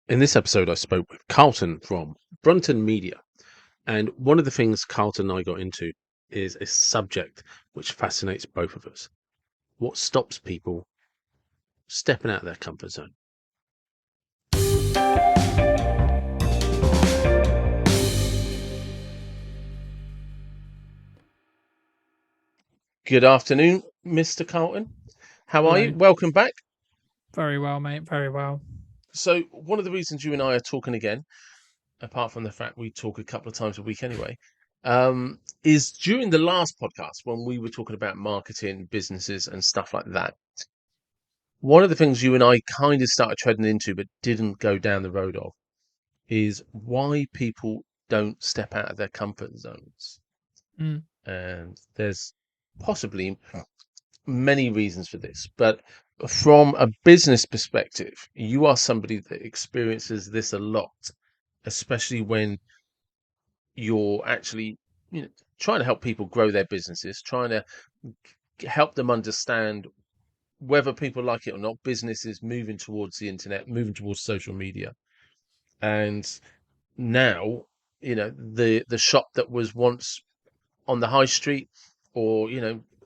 In this episode, I spoke with Carlton from Brunton Media. And one of the things Carlton and I got into is a subject which fascinates both of us. What stops people stepping out of their comfort zone? Good afternoon, Mr. Carlton. How are you? Hello. Welcome back. Very well, mate. Very well. So, one of the reasons you and I are talking again, apart from the fact we talk a couple of times a week anyway, is during the last podcast when we were talking about marketing, businesses, and stuff like that. One of the things you and I kind of started treading into, but didn't go down the road of, is why people don't step out of their comfort zones. Mm. And there's possibly many reasons for this, but from a business perspective, you are somebody that experiences this a lot, especially when you're actually, trying to help people grow their businesses, trying to help them understand whether people like it or not, business is moving towards the internet, moving towards social media. And now, the shop that was once on the high street or,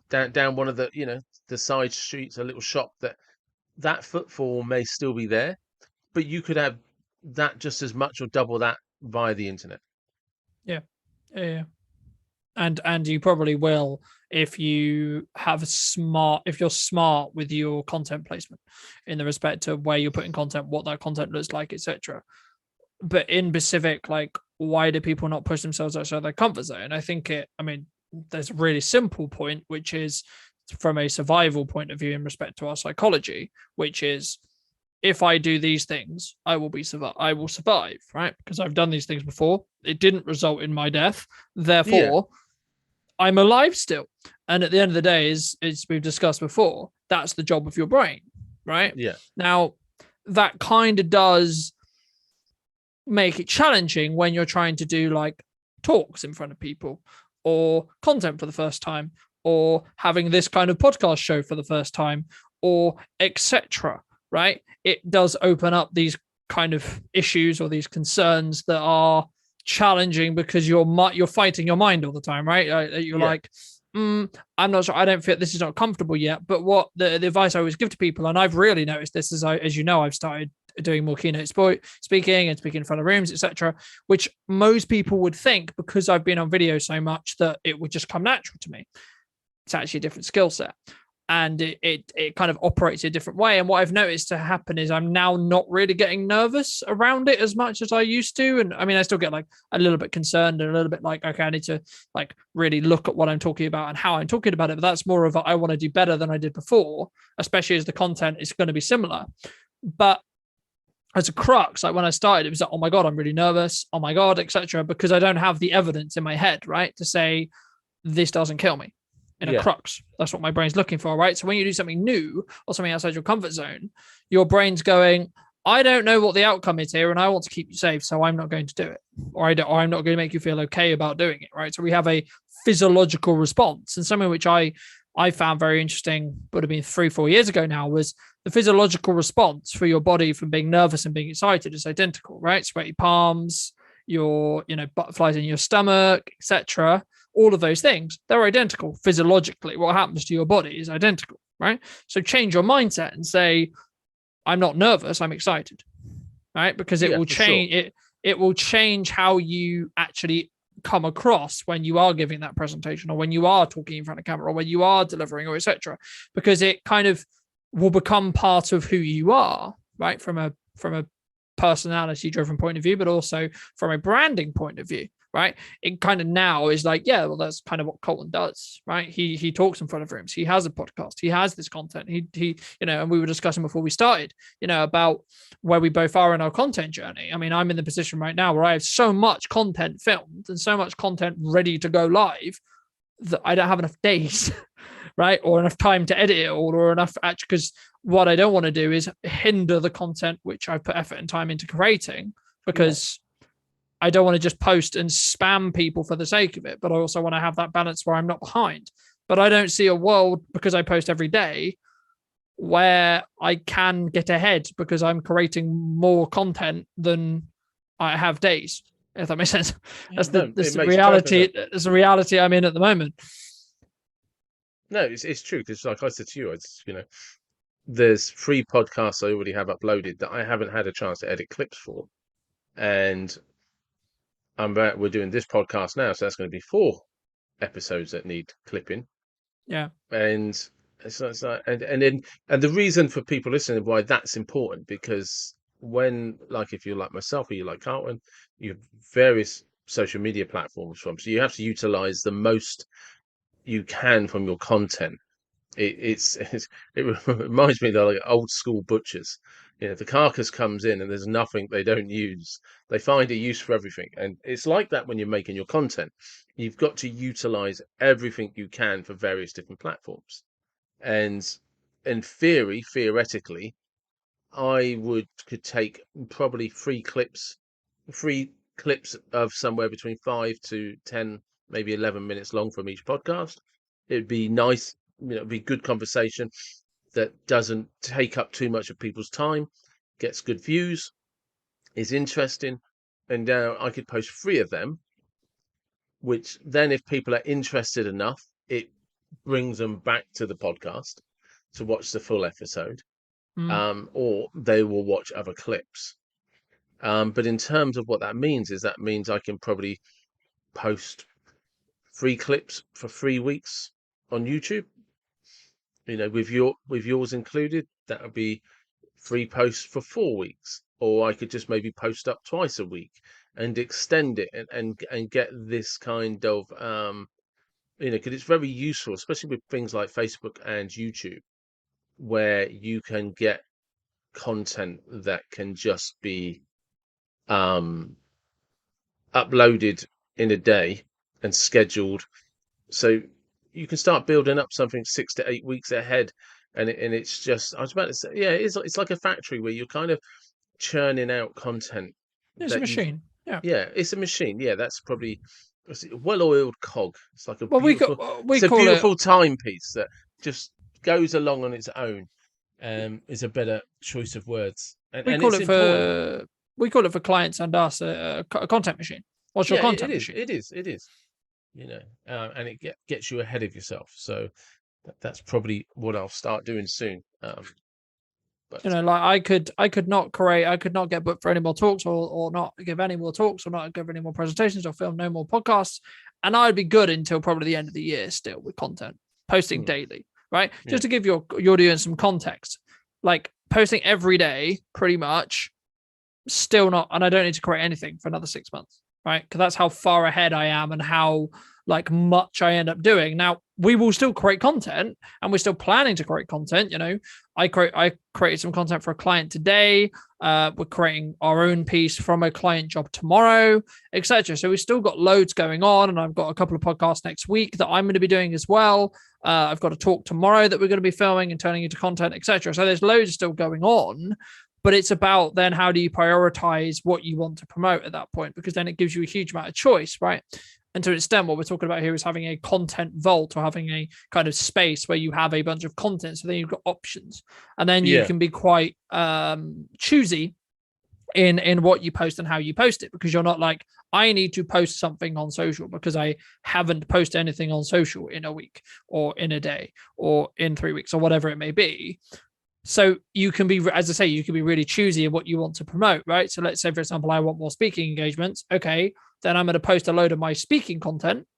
down one of the, the side streets, a little shop that footfall may still be there, but you could have that just as much or double that via the internet. Yeah. Yeah. And you probably will if if you're smart with your content placement in the respect of where you're putting content, what that content looks like, etc. But in specific, like, why do people not push themselves outside their comfort zone? There's a really simple point, which is from a survival point of view in respect to our psychology, which is if I do these things, I will survive, right? Because I've done these things before. It didn't result in my death. Yeah, Therefore, I'm alive still. And at the end of the day, as we've discussed before, that's the job of your brain, right? yeah, Now, that kind of does make it challenging when you're trying to do like talks in front of people or content for the first time or having this kind of podcast show for the first time or etc, right? It does open up these kind of issues or these concerns that are challenging because you're fighting your mind all the time, right? You're yeah, like, I'm not sure. I don't feel this is not comfortable yet. But what the advice I always give to people, and I've really noticed this as you know, I've started doing more keynote speaking and speaking in front of rooms, etc., which most people would think because I've been on video so much that it would just come natural to me. It's actually a different skill set. And it kind of operates a different way. And what I've noticed to happen is I'm now not really getting nervous around it as much as I used to. And I mean, I still get like a little bit concerned and a little bit like, okay, I need to like really look at what I'm talking about and how I'm talking about it. But that's more of a, I want to do better than I did before, especially as the content is going to be similar. But as a crux, like when I started, it was like, oh my God, I'm really nervous. Oh my God, etc. Because I don't have the evidence in my head, right? To say this doesn't kill me in a yeah, crux. That's what my brain's looking for, right? So when you do something new or something outside your comfort zone, your brain's going, I don't know what the outcome is here, and I want to keep you safe, so I'm not going to do it, or I'm not going to make you feel okay about doing it, right? So we have a physiological response, and something which I found very interesting, would have been 3-4 years ago now, was the physiological response for your body from being nervous and being excited is identical, right? Sweaty palms, your butterflies in your stomach, etc. All of those things, they're identical physiologically. What happens to your body is identical, right? So change your mindset and say, I'm not nervous, I'm excited, right? Because it yeah, will for sure. change it. It will change how you actually come across when you are giving that presentation or when you are talking in front of camera or when you are delivering or etc. Because it kind of will become part of who you are, right? From a personality driven point of view, but also from a branding point of view, right? It kind of now is like, yeah, well, that's kind of what Carlton does, right? He talks in front of rooms. He has a podcast. He has this content. He and we were discussing before we started, about where we both are in our content journey. I mean, I'm in the position right now where I have so much content filmed and so much content ready to go live that I don't have enough days, right, or enough time to edit it all, or enough actually, because what I don't want to do is hinder the content which I've put effort and time into creating, Yeah, because I don't want to just post and spam people for the sake of it, but I also want to have that balance where I'm not behind. But I don't see a world because I post every day where I can get ahead because I'm creating more content than I have days. If that makes sense. Yeah, no, it That's the makes perfect reality. sense. That's the reality I'm in at the moment. No, it's true because, like I said to you, there's 3 podcasts I already have uploaded that I haven't had a chance to edit clips for, and we're doing this podcast now, so that's going to be 4 episodes that need clipping, Yeah. and it's like, and the reason for people listening why that's important, because when, like, if you're like myself or you like Carlton, you have various social media platforms from, so you have to utilize the most you can from your content. It reminds me of like old school butchers. The carcass comes in and there's nothing they don't use. They find a use for everything, and it's like that when you're making your content. You've got to utilize everything you can for various different platforms. And in theoretically, I could take probably 3 clips of somewhere between 5 to 10, maybe 11 minutes long from each podcast. It'd be nice, it'd be good conversation that doesn't take up too much of people's time, gets good views, is interesting, and now I could post 3 of them, which then, if people are interested enough, it brings them back to the podcast to watch the full episode, Mm. or they will watch other clips. But in terms of what that means, that means I can probably post 3 clips for 3 weeks on YouTube. With yours included, that would be 3 posts for 4 weeks. Or I could just maybe post up twice a week and extend it, and get this kind of because it's very useful, especially with things like Facebook and YouTube, where you can get content that can just be um uploaded in a day and scheduled, so you can start building up something 6 to 8 weeks ahead. And it's just, I was about to say, yeah, it's like a factory where you're kind of churning out content It's a that you machine. Yeah. yeah, it's a machine. Yeah, that's probably a well-oiled cog. It's like a Well, beautiful, we it's a call it beautiful timepiece that just goes along on its own. Is a better choice of words, we and call it's it important. for we call it for clients and us a content machine. What's your Yeah, it content is. machine? It is. And it gets you ahead of yourself. So that's probably what I'll start doing soon. But Like I could not get booked for any more talks, or not give any more talks, or not give any more presentations, or film no more podcasts, and I'd be good until probably the end of the year still with content, posting mm, daily, right? yeah, Just to give your audience some context, like posting every day, pretty much, still not, and I don't need to create anything for another 6 months, right? Because that's how far ahead I am and how like much I end up doing. Now we will still create content, and we're still planning to create content. I created some content for a client today. We're creating our own piece from a client job tomorrow, etc. So we've still got loads going on, and I've got a couple of podcasts next week that I'm going to be doing as well. I've got a talk tomorrow that we're going to be filming and turning into content, etc. So there's loads still going on, but it's about then how do you prioritize what you want to promote at that point, because then it gives you a huge amount of choice, right? And to an extent, what we're talking about here is having a content vault, or having a kind of space where you have a bunch of content. So then you've got options, and then you yeah, can be quite choosy in what you post and how you post it, because you're not like, I need to post something on social because I haven't posted anything on social in a week, or in a day, or in 3 weeks, or whatever it may be. So you can be, as I say, you can be really choosy of what you want to promote, right? So let's say, for example, I want more speaking engagements. Okay, then I'm going to post a load of my speaking content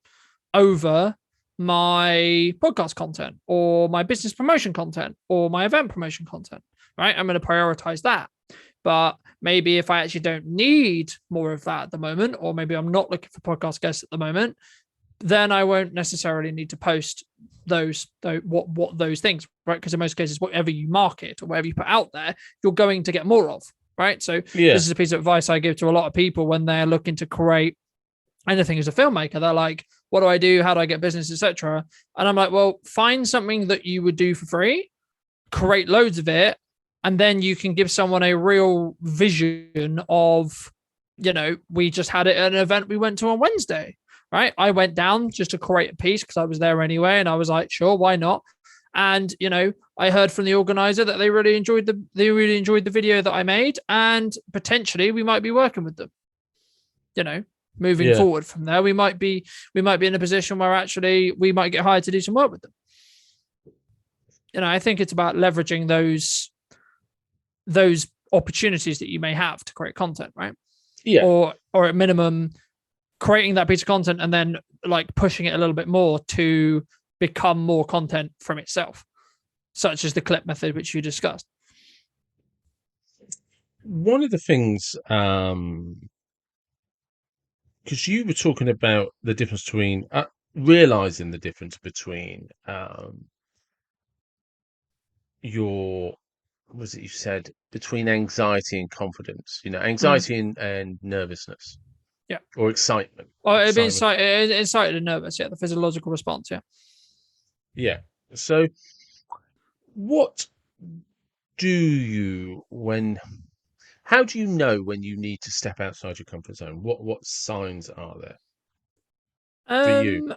over my podcast content, or my business promotion content, or my event promotion content, right? I'm going to prioritize that. But maybe if I actually don't need more of that at the moment, or maybe I'm not looking for podcast guests at the moment, then I won't necessarily need to post what those things, right? Because in most cases, whatever you market or whatever you put out there, you're going to get more of, right? So yeah, this is a piece of advice I give to a lot of people when they're looking to create anything as a filmmaker. They're like, what do I do? How do I get business, etc.? And I'm like, well, find something that you would do for free, create loads of it, and then you can give someone a real vision of, we just had it at an event we went to on Wednesday, right? I went down just to create a piece because I was there anyway, and I was like, sure, why not? And I heard from the organizer that they really enjoyed the video that I made, and potentially we might be working with them. Moving Yeah. forward from there, we might be in a position where actually we might get hired to do some work with them. I think it's about leveraging those opportunities that you may have to create content, right? Yeah. Or at minimum, creating that piece of content and then like pushing it a little bit more to become more content from itself, such as the clip method, which you discussed. One of the things, because you were talking about the difference between realizing the difference between your, was it you said, between anxiety and confidence, anxiety and nervousness. Yeah. Or excitement. Or it'd be excited and nervous. Yeah. The physiological response. Yeah. Yeah. So what how do you know when you need to step outside your comfort zone? What signs are there for you?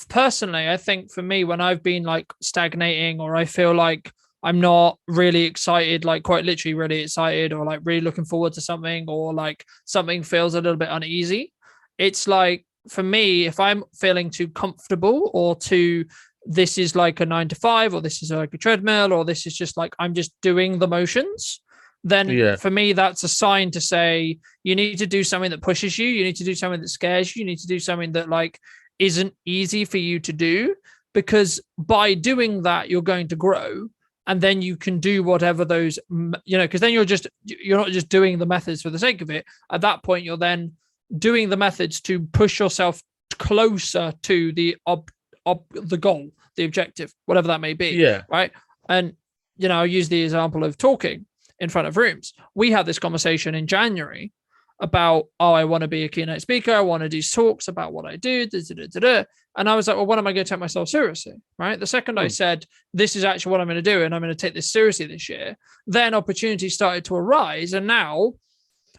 Personally, I think for me, when I've been like stagnating, or I feel like I'm not really excited, like quite literally really excited, or like really looking forward to something, or like something feels a little bit uneasy, it's like, for me, if I'm feeling too comfortable, or this is like a 9 to 5, or this is like a treadmill, or this is just like I'm just doing the motions, then Yeah. for me, that's a sign to say you need to do something that pushes you. You need to do something that scares you. You need to do something that like isn't easy for you to do, because by doing that, you're going to grow. And then you can do whatever those, because then you're not just doing the methods for the sake of it. At that point, you're then doing the methods to push yourself closer to the goal, the objective, whatever that may be. Yeah. Right. And, I'll use the example of talking in front of rooms. We had this conversation in January about, I want to be a keynote speaker. I want to do talks about what I do. And I was like, well, when am I going to take myself seriously? Right. The second I said, this is actually what I'm going to do, and I'm going to take this seriously this year, then opportunities started to arise. And now,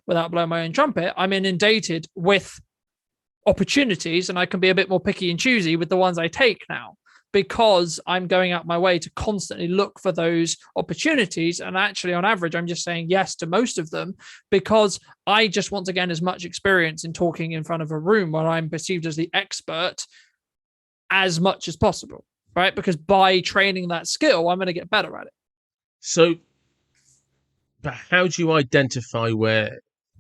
without blowing my own trumpet, I'm inundated with opportunities, and I can be a bit more picky and choosy with the ones I take now, because I'm going out my way to constantly look for those opportunities. And actually, on average, I'm just saying yes to most of them, because I just want to gain as much experience in talking in front of a room where I'm perceived as the expert as much as possible, right? Because by training that skill, I'm going to get better at it. So, but how do you identify where,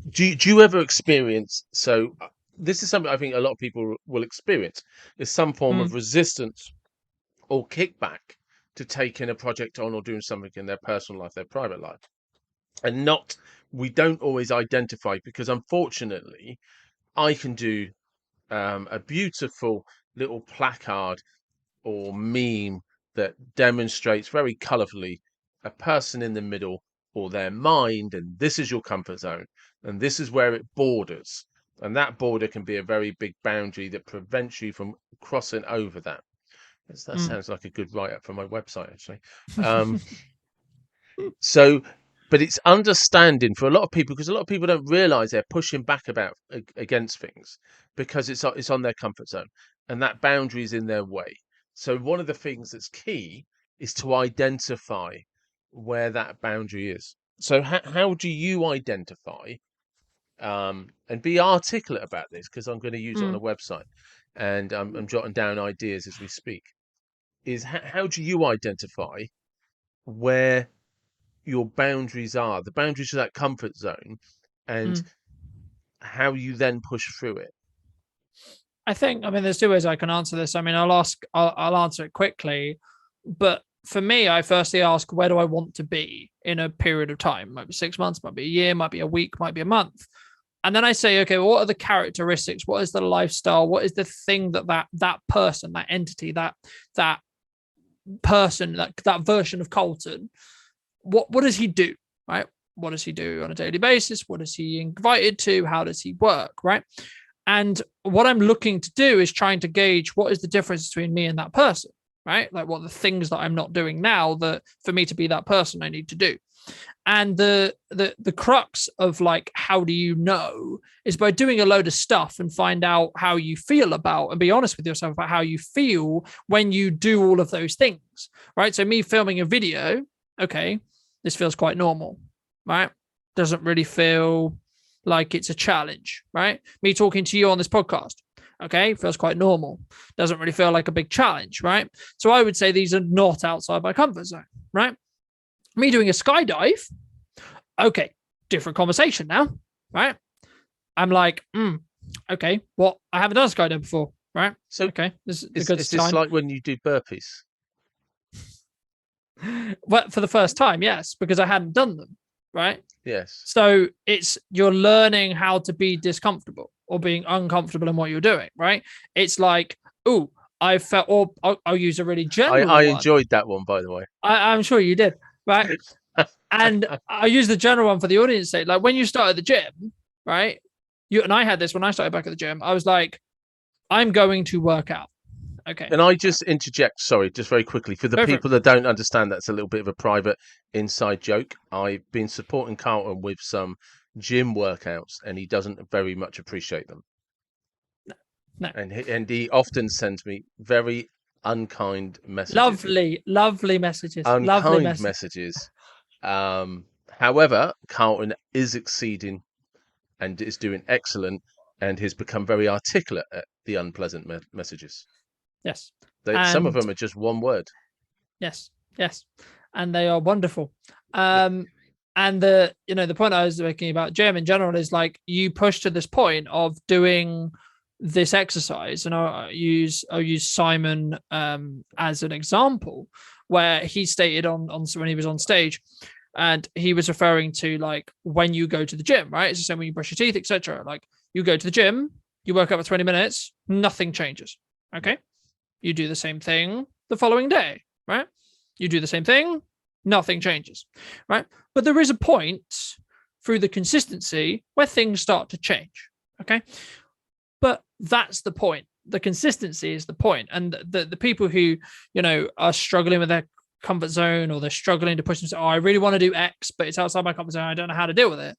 do you ever experience, so this is something I think a lot of people will experience, is some form of resistance or kickback to taking a project on or doing something in their personal life, their private life. And we don't always identify, because unfortunately, I can do a beautiful little placard or meme that demonstrates very colourfully a person in the middle, or their mind, and this is your comfort zone, and this is where it borders. And that border can be a very big boundary that prevents you from crossing over that. That sounds like a good write-up for my website, actually. So, but it's understanding for a lot of people, because a lot of people don't realise they're pushing back against things because it's on their comfort zone, and that boundary is in their way. So one of the things that's key is to identify where that boundary is. So how do you identify and be articulate about this? Because I'm going to use it on a website, and I'm jotting down ideas as we speak. Is how do you identify where your boundaries are, the boundaries of that comfort zone, and how you then push through it? I think, there's two ways I can answer this. I'll answer it quickly, but for me, I firstly ask, where do I want to be in a period of time? Might be 6 months, might be a year, might be a week, might be a month. And then I say, okay, well, what are the characteristics? What is the lifestyle? What is the thing that person, that entity, that person, that version of Carlton, what does he do, right? What does he do on a daily basis? What is he invited to? How does he work, right? And what I'm looking to do is trying to gauge what is the difference between me and that person, right? Like what the things that I'm not doing now that for me to be that person I need to do. And the crux of like how do you know is by doing a load of stuff and find out how you feel about and be honest with yourself about how you feel when you do all of those things, right? So me filming a video, okay, this feels quite normal, right? Doesn't really feel like it's a challenge, right? Me talking to you on this podcast, okay, feels quite normal. Doesn't really feel like a big challenge, right? So I would say these are not outside my comfort zone, right? Me doing a skydive, okay, different conversation now, right? I'm like, okay, what? I haven't done a skydive before, right? So okay, this is a is good this sign. like when you do burpees? Well, for the first time, yes, because I hadn't done them, right? Yes. So you're learning how to be discomfortable or being uncomfortable in what you're doing, right? It's like, oh, I felt, or I'll use a really general I one. enjoyed that one, by the way. I'm sure you did, right? And I use the general one for the audience sake. Like when you start at the gym, right? You and I had this when I started back at the gym. I was like, I'm going to work out. Okay. Can I just interject? Sorry, just very quickly. For the Go for people that don't understand, that's a little bit of a private inside joke. I've been supporting Carlton with some gym workouts, and he doesn't very much appreciate them. No. And he often sends me very unkind messages. Lovely messages. Lovely Unkind messages. However, Carlton is exceeding and is doing excellent and has become very articulate at the unpleasant messages. Yes. Some of them are just one word. Yes. Yes. And they are wonderful. And the point I was making about gym in general is like you push to this point of doing this exercise, and I'll use Simon as an example, where he stated on when he was on stage, and he was referring to like when you go to the gym, right? It's the same when you brush your teeth, etc. Like you go to the gym, you work out for 20 minutes, nothing changes. Okay, you do the same thing the following day, right? You do the same thing, nothing changes, right? But there is a point through the consistency where things start to change. Okay. But that's the point. The consistency is the point. And the people who, are struggling with their comfort zone or they're struggling to push themselves, I really want to do X, but it's outside my comfort zone. I don't know how to deal with it.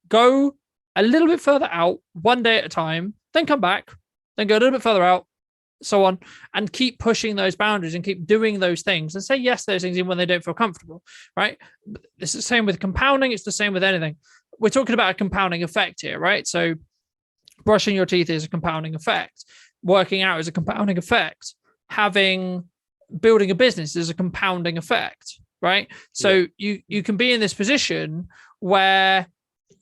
Go a little bit further out, one day at a time, then come back, then go a little bit further out, so on, and keep pushing those boundaries and keep doing those things and say yes to those things even when they don't feel comfortable, right? It's the same with compounding. It's the same with anything. We're talking about a compounding effect here, right? So brushing your teeth is a compounding effect. Working out is a compounding effect. Building a business is a compounding effect, right? So you can be in this position where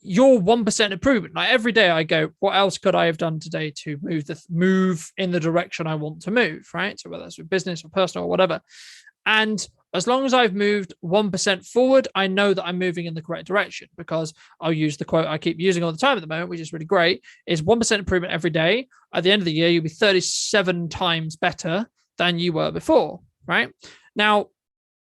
you're 1% improvement. Like every day I go, what else could I have done today to move in the direction I want to move, right? So whether that's with business or personal or whatever. And as long as I've moved 1% forward, I know that I'm moving in the correct direction, because I'll use the quote I keep using all the time at the moment, which is really great, is 1% improvement every day. At the end of the year, you'll be 37 times better than you were before, right? Now,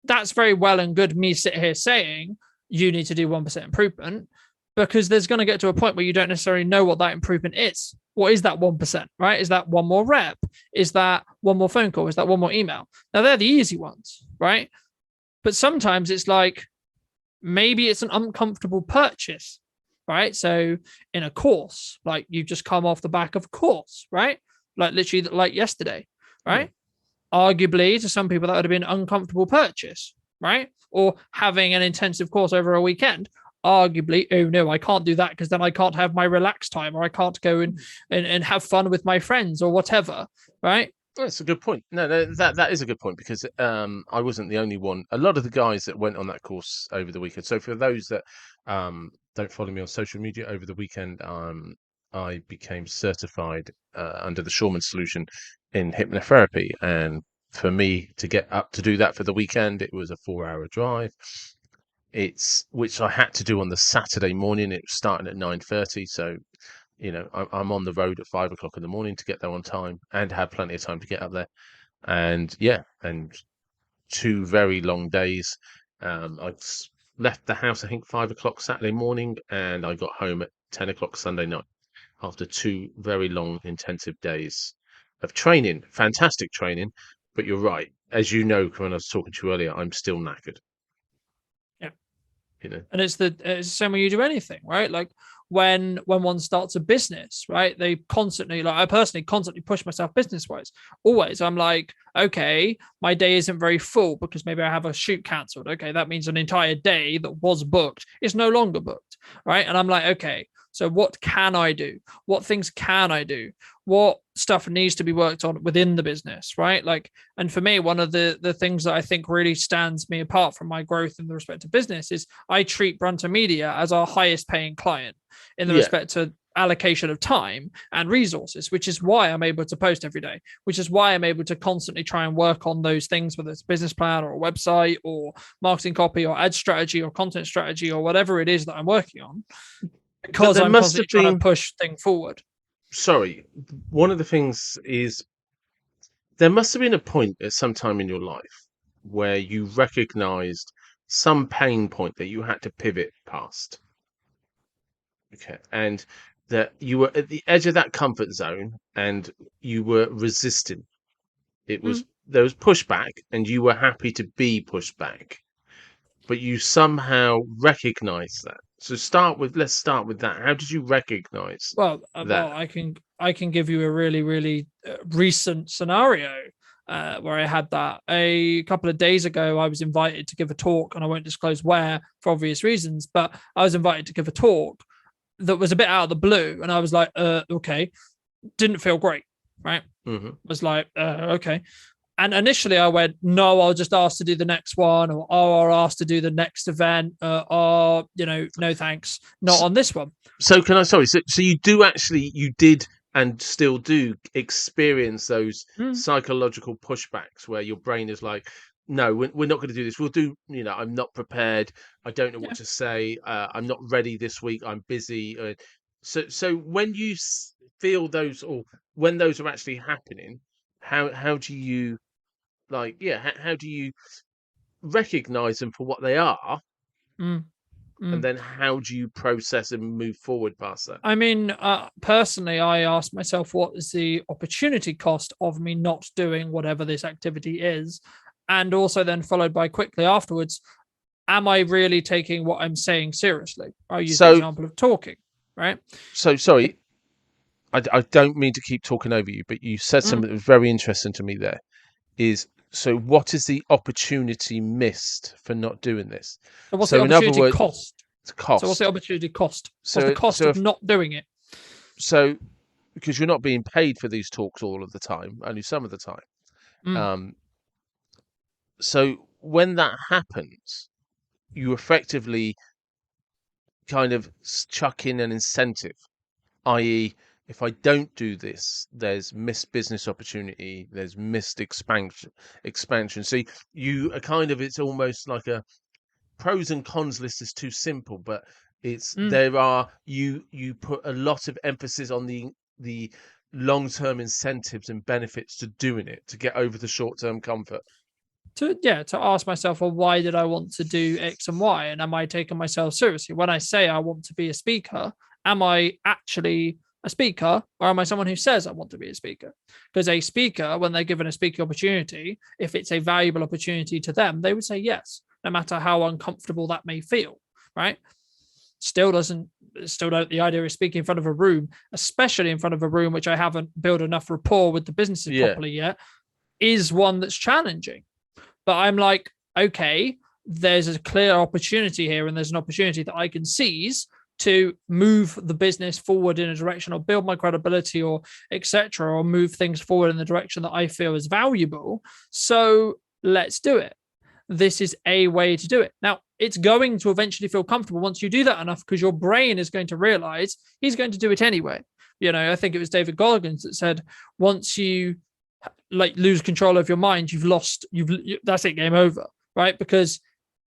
that's very well and good me sit here saying you need to do 1% improvement, because there's going to get to a point where you don't necessarily know what that improvement is. What is that 1%, right? Is that one more rep? Is that one more phone call? Is that one more email? Now, they're the easy ones, right? But sometimes it's like, maybe it's an uncomfortable purchase, right? So in a course, like you've just come off the back of a course, right? Like literally like yesterday, right? Arguably to some people that would have been an uncomfortable purchase, right? Or having an intensive course over a weekend. Arguably, oh no, I can't do that because then I can't have my relaxed time, or I can't go and have fun with my friends or whatever, right? That's a good point. No, that is a good point, because I wasn't the only one. A lot of the guys that went on that course over the weekend. So for those that don't follow me on social media, over the weekend, I became certified under the Shawman solution in hypnotherapy, and for me to get up to do that for the weekend, it was a 4-hour drive. Which I had to do on the Saturday morning. It was starting at 9:30, so I'm on the road at 5 o'clock in the morning to get there on time and have plenty of time to get up there. And 2 very long days. I left the house, I think 5 o'clock Saturday morning, and I got home at 10 o'clock Sunday night after 2 very long, intensive days of training. Fantastic training, But you're right. As you know, when I was talking to you earlier, I'm still knackered. Yeah. You know. And it's the same when you do anything, right? Like when one starts a business, right? They constantly, like I personally constantly push myself business wise. Always, I'm like, okay, my day isn't very full because maybe I have a shoot cancelled. Okay, that means an entire day that was booked is no longer booked, right? And I'm like, okay, so what can I do? What things can I do? What stuff needs to be worked on within the business, right? Like, and for me, one of the things that I think really stands me apart from my growth in the respect of business is I treat Brunter Media as our highest paying client in the Yeah. respect to allocation of time and resources, which is why I'm able to post every day, which is why I'm able to constantly try and work on those things, whether it's business plan or a website or marketing copy or ad strategy or content strategy or whatever it is that I'm working on, because There I'm must constantly have trying to been. push things forward. Sorry. One of the things is there must have been a point at some time in your life where you recognized some pain point that you had to pivot past. Okay. And that you were at the edge of that comfort zone and you were resisting. It Mm. was there was pushback and you were happy to be pushed back, but you somehow recognized that. So let's start with that. How did you recognize Well, that? I can give you a really recent scenario where I had that a couple of days ago. I was invited to give a talk, and I won't disclose where for obvious reasons, but I was invited to give a talk that was a bit out of the blue, and I was like, okay, didn't feel great, right? Hmm. Was like, okay. And initially I went, no, I'll just ask to do the next one, or oh, I'll ask to do the next event, or, no thanks, not on this one. So can I? Sorry. So you did and still do experience those Mm, psychological pushbacks where your brain is like, no, we're not going to do this. We'll do. I'm not prepared. I don't know what yeah. to say. I'm not ready this week. I'm busy. So when you feel those, or when those are actually happening, how do you like? Yeah. How do you recognize them for what they are, Mm, and mm. then how do you process and move forward past that? I mean, personally, I asked myself, what is the opportunity cost of me not doing whatever this activity is? And also, then followed by quickly afterwards, am I really taking what I'm saying seriously? I'll use the So example of talking, right? So sorry, I don't mean to keep talking over you, but you said Mm. something that was very interesting to me there. Is so what is the opportunity missed for not doing this? So, what's the So in other opportunity words, cost? it's So, what's the cost. opportunity cost? What's the So cost so of if not doing it? so because you're not being paid for these talks all of the time, only some of the time. Mm. Um, so when that happens, you effectively kind of chuck in an incentive, i.e., if I don't do this, there's missed business opportunity, there's missed expansion. So you are kind of, it's almost like a pros and cons list is too simple, but it's Mm. there are you put a lot of emphasis on the long-term incentives and benefits to doing it to get over the short-term comfort. To ask myself, well, why did I want to do X and Y, and am I taking myself seriously when I say I want to be a speaker? Am I actually a speaker, or am I someone who says I want to be a speaker? Because a speaker, when they're given a speaking opportunity, if it's a valuable opportunity to them, they would say yes, no matter how uncomfortable that may feel, right? Still doesn't still don't the idea of speaking in front of a room, especially in front of a room which I haven't built enough rapport with the businesses Yeah. properly yet, is one that's challenging. But I'm like, okay, there's a clear opportunity here, and there's an opportunity that I can seize to move the business forward in a direction, or build my credibility, or etc., or move things forward in the direction that I feel is valuable. So let's do it. This is a way to do it. Now, it's going to eventually feel comfortable once you do that enough, because your brain is going to realize he's going to do it anyway. I think it was David Goggins that said, once you like lose control of your mind, that's it, game over, right? Because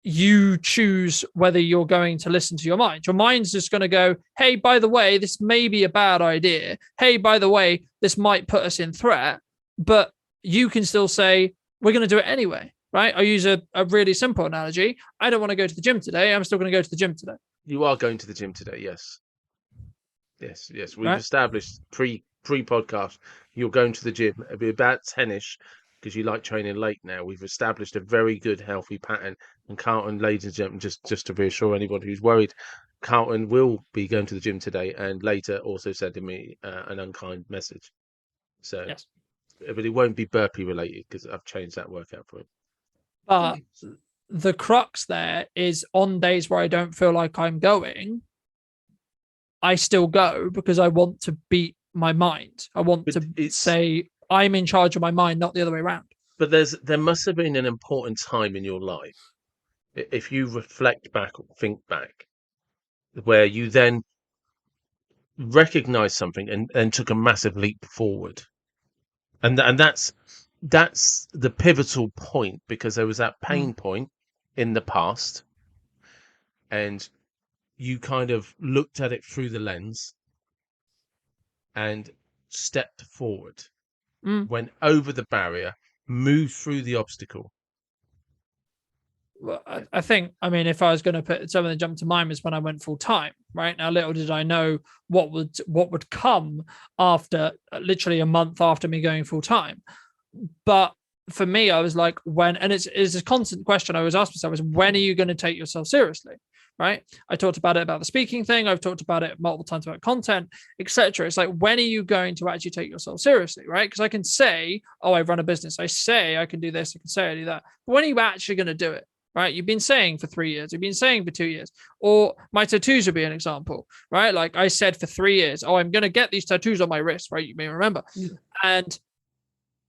you choose whether you're going to listen to your mind. Your mind's just going to go, hey, by the way, this may be a bad idea. Hey, by the way, this might put us in threat, but you can still say, we're going to do it anyway, right? I use a really simple analogy. I don't want to go to the gym today. I'm still going to go to the gym today, You are going to the gym today, yes. Yes. We've right? established pre podcast. You're going to the gym. It'll be about 10ish. because you like training late now. We've established a very good, healthy pattern. And Carlton, ladies and gentlemen, just to reassure anybody who's worried, Carlton will be going to the gym today and later also sending me an unkind message. So, Yes. but it won't be burpee related because I've changed that workout for him. But the crux there is on days where I don't feel like I'm going, I still go because I want to beat my mind. I want to say I'm in charge of my mind, not the other way around. But there must have been an important time in your life, if you reflect back or think back, where you then recognized something and took a massive leap forward. And that's the pivotal point, because there was that pain point in the past and you kind of looked at it through the lens and stepped forward, went over the barrier, moved through the obstacle. Well, I think, I mean, if I was going to put something that jumped to mind was when I went full time, right? Now, little did I know what would come after literally a month after me going full time. But for me, I was like, when, and it's a constant question I always ask myself is, when are you going to take yourself seriously? Right? I talked about it about the speaking thing. I've talked about it multiple times about content, etc. It's like, when are you going to actually take yourself seriously? Right? Because I can say, oh, I run a business. I say I can do this. I can say I do that. But when are you actually going to do it? Right? You've been saying for 3 years. You've been saying for 2 years. Or my tattoos would be an example, right? Like I said for 3 years, oh, I'm going to get these tattoos on my wrist, right? You may remember.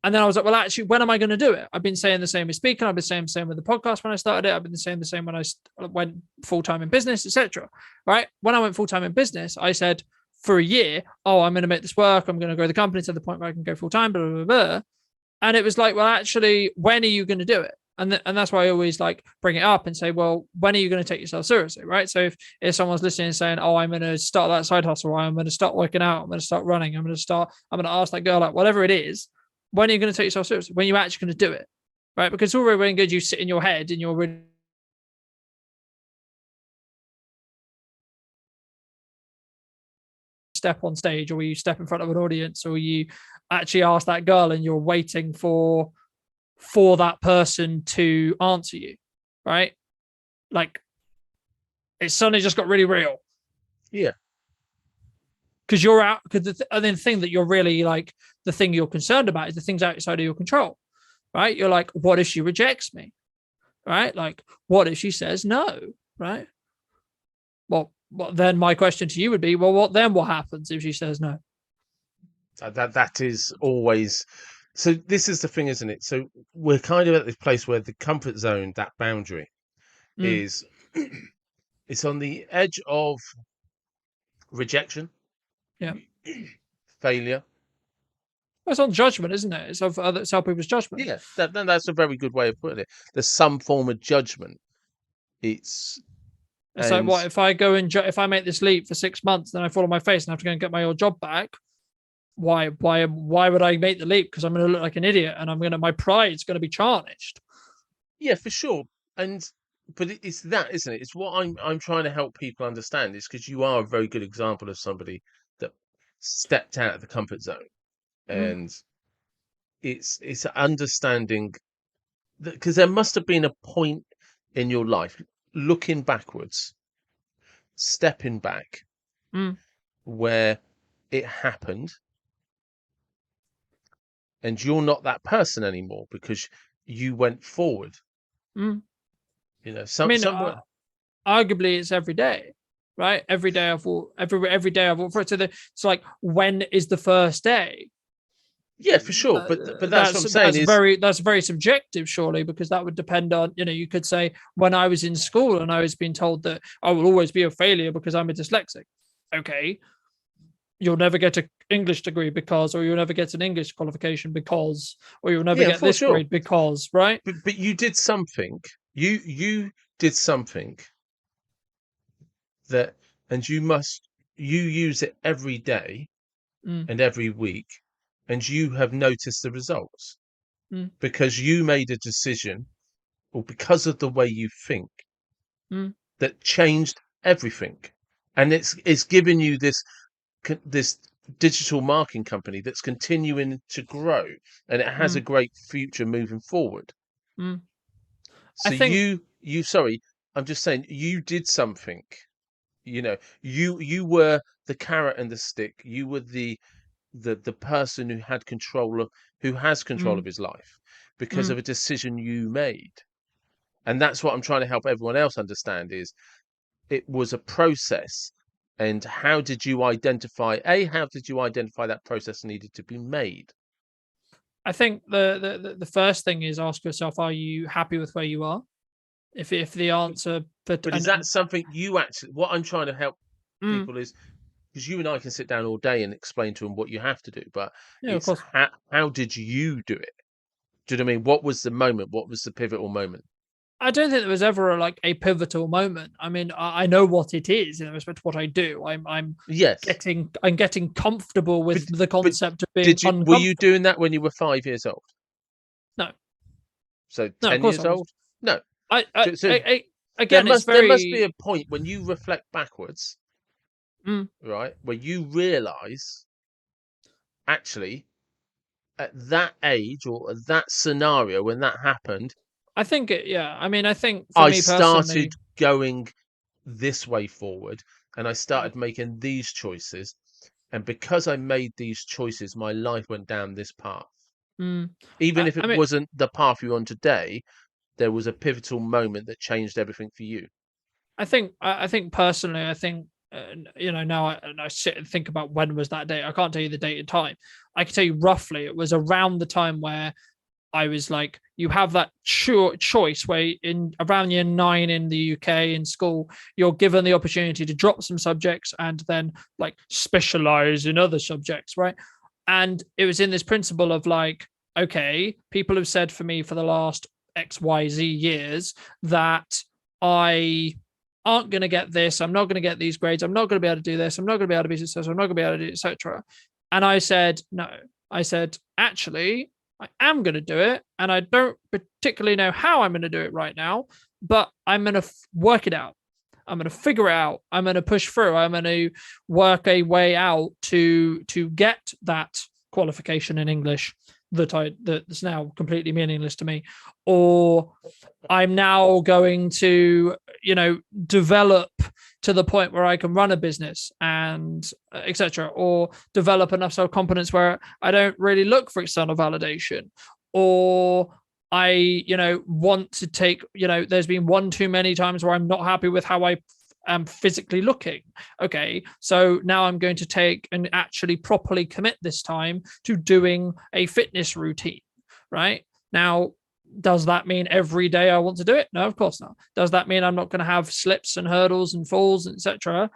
And then I was like, well, actually, when am I going to do it? I've been saying the same with speaking. I've been saying the same with the podcast when I started it. I've been saying the same when I went full-time in business, etc. Right? When I went full-time in business, I said for a year, oh, I'm going to make this work. I'm going to grow the company to the point where I can go full-time, blah, blah, blah. And it was like, well, actually, when are you going to do it? And that's why I always like bring it up and say, well, when are you going to take yourself seriously, right? So if someone's listening and saying, oh, I'm going to start that side hustle, or I'm going to start working out, I'm going to start running, I'm going to ask that girl out, whatever it is, when are you going to take yourself seriously? When are you actually going to do it, right? Because it's all really good you sit in your head and you're really step on stage, or you step in front of an audience, or you actually ask that girl and you're waiting for that person to answer you, right? Like it suddenly just got really real. Yeah. Because you're out, because the thing that you're really like, the thing you're concerned about is the things outside of your control, right? You're like, what if she rejects me, right? Like, what if she says no, right? Well, then my question to you would be, well, what happens if she says no? That is always. So this is the thing, isn't it? So we're kind of at this place where the comfort zone, that boundary, is it's on the edge of rejection, yeah, failure. Well, it's on judgment, isn't it? It's of other people's judgment. Yeah, that's a very good way of putting it. There's some form of judgment. It's like, what if I go and if I make this leap for 6 months, then I fall on my face and have to go and get my old job back? Why would I make the leap? Because I'm going to look like an idiot, and my pride's going to be tarnished. Yeah, for sure. But it's that, isn't it? It's what I'm trying to help people understand. Is because you are a very good example of somebody that stepped out of the comfort zone, and it's understanding that, because there must have been a point in your life, looking backwards, stepping back, where it happened, and you're not that person anymore because you went forward. You know, arguably it's every day, right? Every day I've walked, every day I've walked for it. So it's like, when is the first day? Yeah, for sure. But that's what I'm saying. That's very subjective, surely, because that would depend on, you could say, when I was in school and I was being told that I will always be a failure because I'm a dyslexic. Okay. You'll never get an English degree because, or you'll never get an English qualification because, or you'll never get this grade because, right? But you did something. You did something that, and you use it every day and every week, and you have noticed the results because you made a decision, or because of the way you think, that changed everything, and it's given you this digital marketing company that's continuing to grow, and it has a mm, great future moving forward. mm. I So think sorry, I'm just saying you did something. You were the carrot and the stick. You were the person who had who has control of mm, his life because mm. of a decision you made. And that's what I'm trying to help everyone else understand is it was a process. And how did you identify that process needed to be made? I think the first thing is ask yourself: are you happy with where you are? If the answer, but But is that something you actually, what I'm trying to help mm, people is, because you and I can sit down all day and explain to them what you have to do, but yeah, of it's course. how did you do it? Do you know what I mean? What was the moment? What was the pivotal moment? I don't think there was ever a pivotal moment. I mean, I know what it is in respect to what I do. Yes, I'm getting comfortable but with the but concept of being were you uncomfortable. doing that when you were 5 years old? No, So no, of 10 course I years was. old? No. So Again, it's there must be very a point when you reflect backwards, mm, right, where you realise actually at that age or at that scenario when that happened, I think it, yeah. I mean, I think for I me started personally, going this way forward and I mm, started making these choices. And because I made these choices, my life went down this path. mm, Even if I it mean, wasn't the path you're on today, there was a pivotal moment that changed everything for you. I think personally, I think now I sit and think about when was that date. I can't tell you the date and time. I can tell you roughly. It was around the time where I was like, you have that choice where in around year 9 in the UK in school, you're given the opportunity to drop some subjects and then like specialize in other subjects, right? And it was in this principle of like, okay, people have said for me for the last XYZ years that I aren't going to get this. I'm not going to get these grades. I'm not going to be able to do this. I'm not going to be able to be successful. I'm not going to be able to do etc. And I said, no. I said, actually, I am going to do it. And I don't particularly know how I'm going to do it right now, but I'm going to work it out. I'm going to figure it out. I'm going to push through. I'm going to work a way out to get that qualification in English that's now completely meaningless to me, or I'm now going to develop to the point where I can run a business and etc. Or develop enough self confidence where I don't really look for external validation, or I want to take there's been one too many times where I'm not happy with how I am physically looking. Okay, so now I'm going to take and actually properly commit this time to doing a fitness routine. Right now, does that mean every day I want to do it? No, of course not. Does that mean I'm not going to have slips and hurdles and falls, etc.?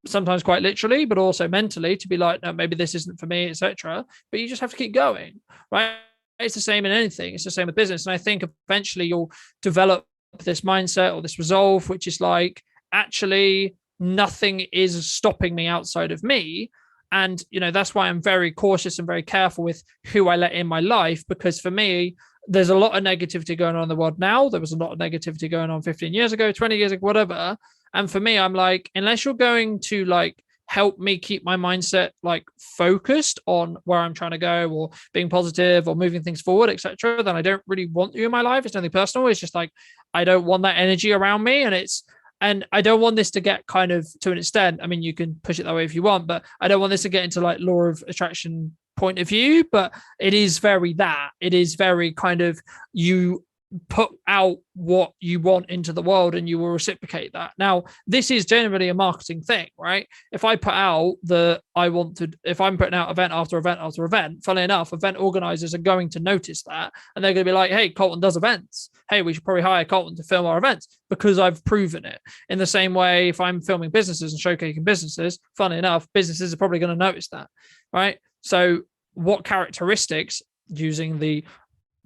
Sometimes quite literally, but also mentally to be like, no, maybe this isn't for me, etc. But you just have to keep going, right? It's the same in anything. It's the same with business. And I think eventually you'll develop this mindset or this resolve, which is like, actually, nothing is stopping me outside of me. And, that's why I'm very cautious and very careful with who I let in my life, because for me, there's a lot of negativity going on in the world now. There was a lot of negativity going on 15 years ago, 20 years ago, whatever. And for me, I'm like, unless you're going to like help me keep my mindset like focused on where I'm trying to go or being positive or moving things forward, etc., then I don't really want you in my life. It's nothing personal. It's just like I don't want that energy around me. And I don't want this to get kind of to an extent. I mean, you can push it that way if you want, but I don't want this to get into like law of attraction point of view, but it is very that. It is very kind of you put out what you want into the world and you will reciprocate that. Now, this is generally a marketing thing, right? If I put out if I'm putting out event after event after event, funnily enough, event organizers are going to notice that and they're going to be like, hey, Carlton does events. Hey, we should probably hire Carlton to film our events because I've proven it. In the same way, if I'm filming businesses and showcasing businesses, funnily enough, businesses are probably going to notice that, right? So, what characteristics using the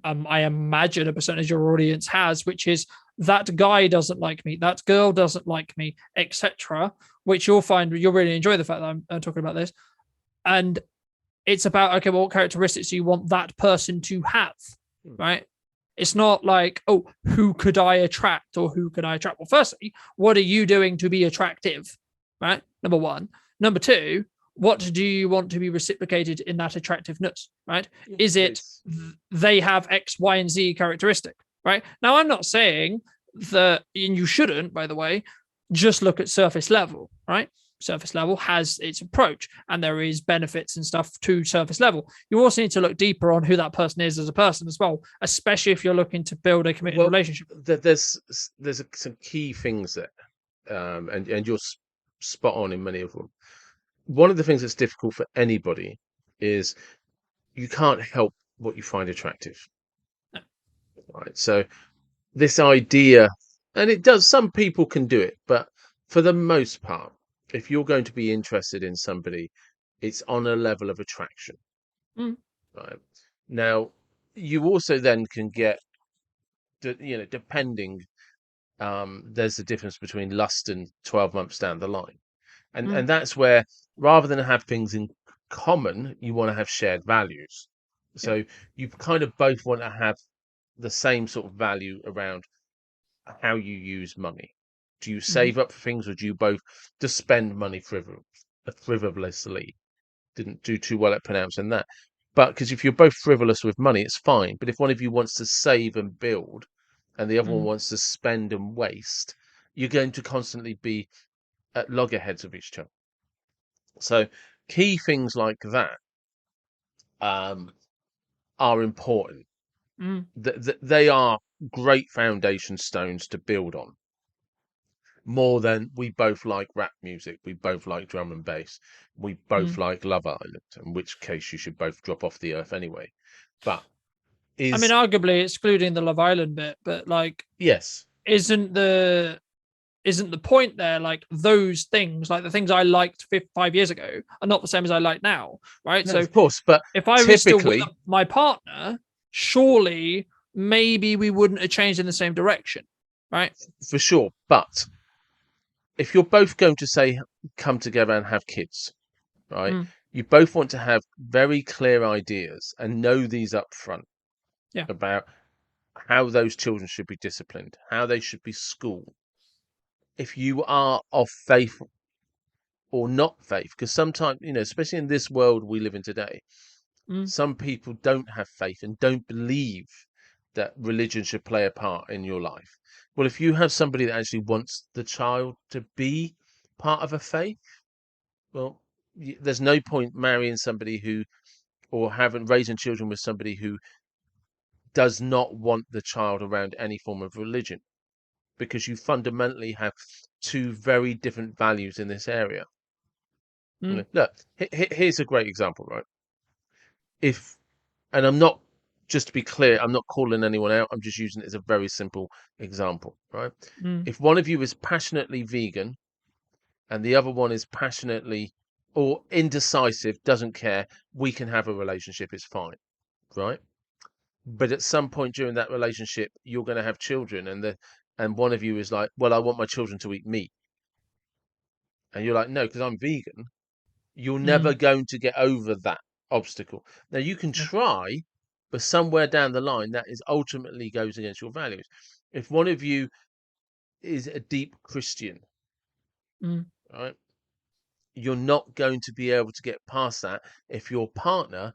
I imagine a percentage of your audience has, which is that guy doesn't like me, that girl doesn't like me, etc. Which you'll find you'll really enjoy the fact that I'm talking about this, and it's about okay, well, what characteristics do you want that person to have, right? It's not like, oh, who could I attract or who can I attract? Well, firstly, what are you doing to be attractive, right? Number one. Number two, what do you want to be reciprocated in that attractiveness, right? Yeah, Is it it's they have X, Y, and Z characteristic, right? Now, I'm not saying that, and you shouldn't, by the way, just look at surface level, right? Surface level has its approach, and there is benefits and stuff to surface level. You also need to look deeper on who that person is as a person as well, especially if you're looking to build a committed well, relationship. some key things there, and you're spot on in many of them. One of the things that's difficult for anybody is you can't help what you find attractive, right? So this idea, and it does, some people can do it, but for the most part, if you're going to be interested in somebody, it's on a level of attraction, Mm, right? Now, you also then can get, depending, there's a difference between lust and 12 months down the line. And mm, and that's where, rather than have things in common, you want to have shared values. yeah. So you kind of both want to have the same sort of value around how you use money. Do you Mm-hmm. save up for things, or do you both just spend money frivolously? Didn't do too well at pronouncing that. But because if you're both frivolous with money, it's fine. But if one of you wants to save and build, and the other one Mm, wants to spend and waste, you're going to constantly be at loggerheads with each other. So key things like that, um, are important. mm, They are great foundation stones to build on. More than we both like rap music, we both like drum and bass, we both mm. like Love Island, in which case you should both drop off the earth anyway. But I mean, is arguably excluding the Love Island bit, but like, yes, isn't the isn't the point there, like those things, like the things I liked 5 years ago are not the same as I like now, right? no, So of course, but if I was still with typically, my partner, surely maybe we wouldn't have changed in the same direction, right? for sure. But if you're both going to say come together and have kids, right? Mm, You both want to have very clear ideas and know these up front yeah. about how those children should be disciplined, how they should be schooled. If you are of faith or not faith, because sometimes, especially in this world we live in today, Mm, some people don't have faith and don't believe that religion should play a part in your life. Well, if you have somebody that actually wants the child to be part of a faith, well, there's no point marrying somebody who, or having raising children with somebody who does not want the child around any form of religion, because you fundamentally have two very different values in this area. mm, Look, here's a great example, right? If, and I'm not, just to be clear, I'm not calling anyone out. I'm just using it as a very simple example, right? mm, If one of you is passionately vegan and the other one is passionately or indecisive, doesn't care, we can have a relationship. It's fine, right? But at some point during that relationship, you're going to have children, and one of you is like, well, I want my children to eat meat, and you're like, no, because I'm vegan. You're never mm, going to get over that obstacle. Now you can yeah. try, but somewhere down the line, that is ultimately goes against your values. If one of you is a deep Christian, Mm, right, you're not going to be able to get past that if your partner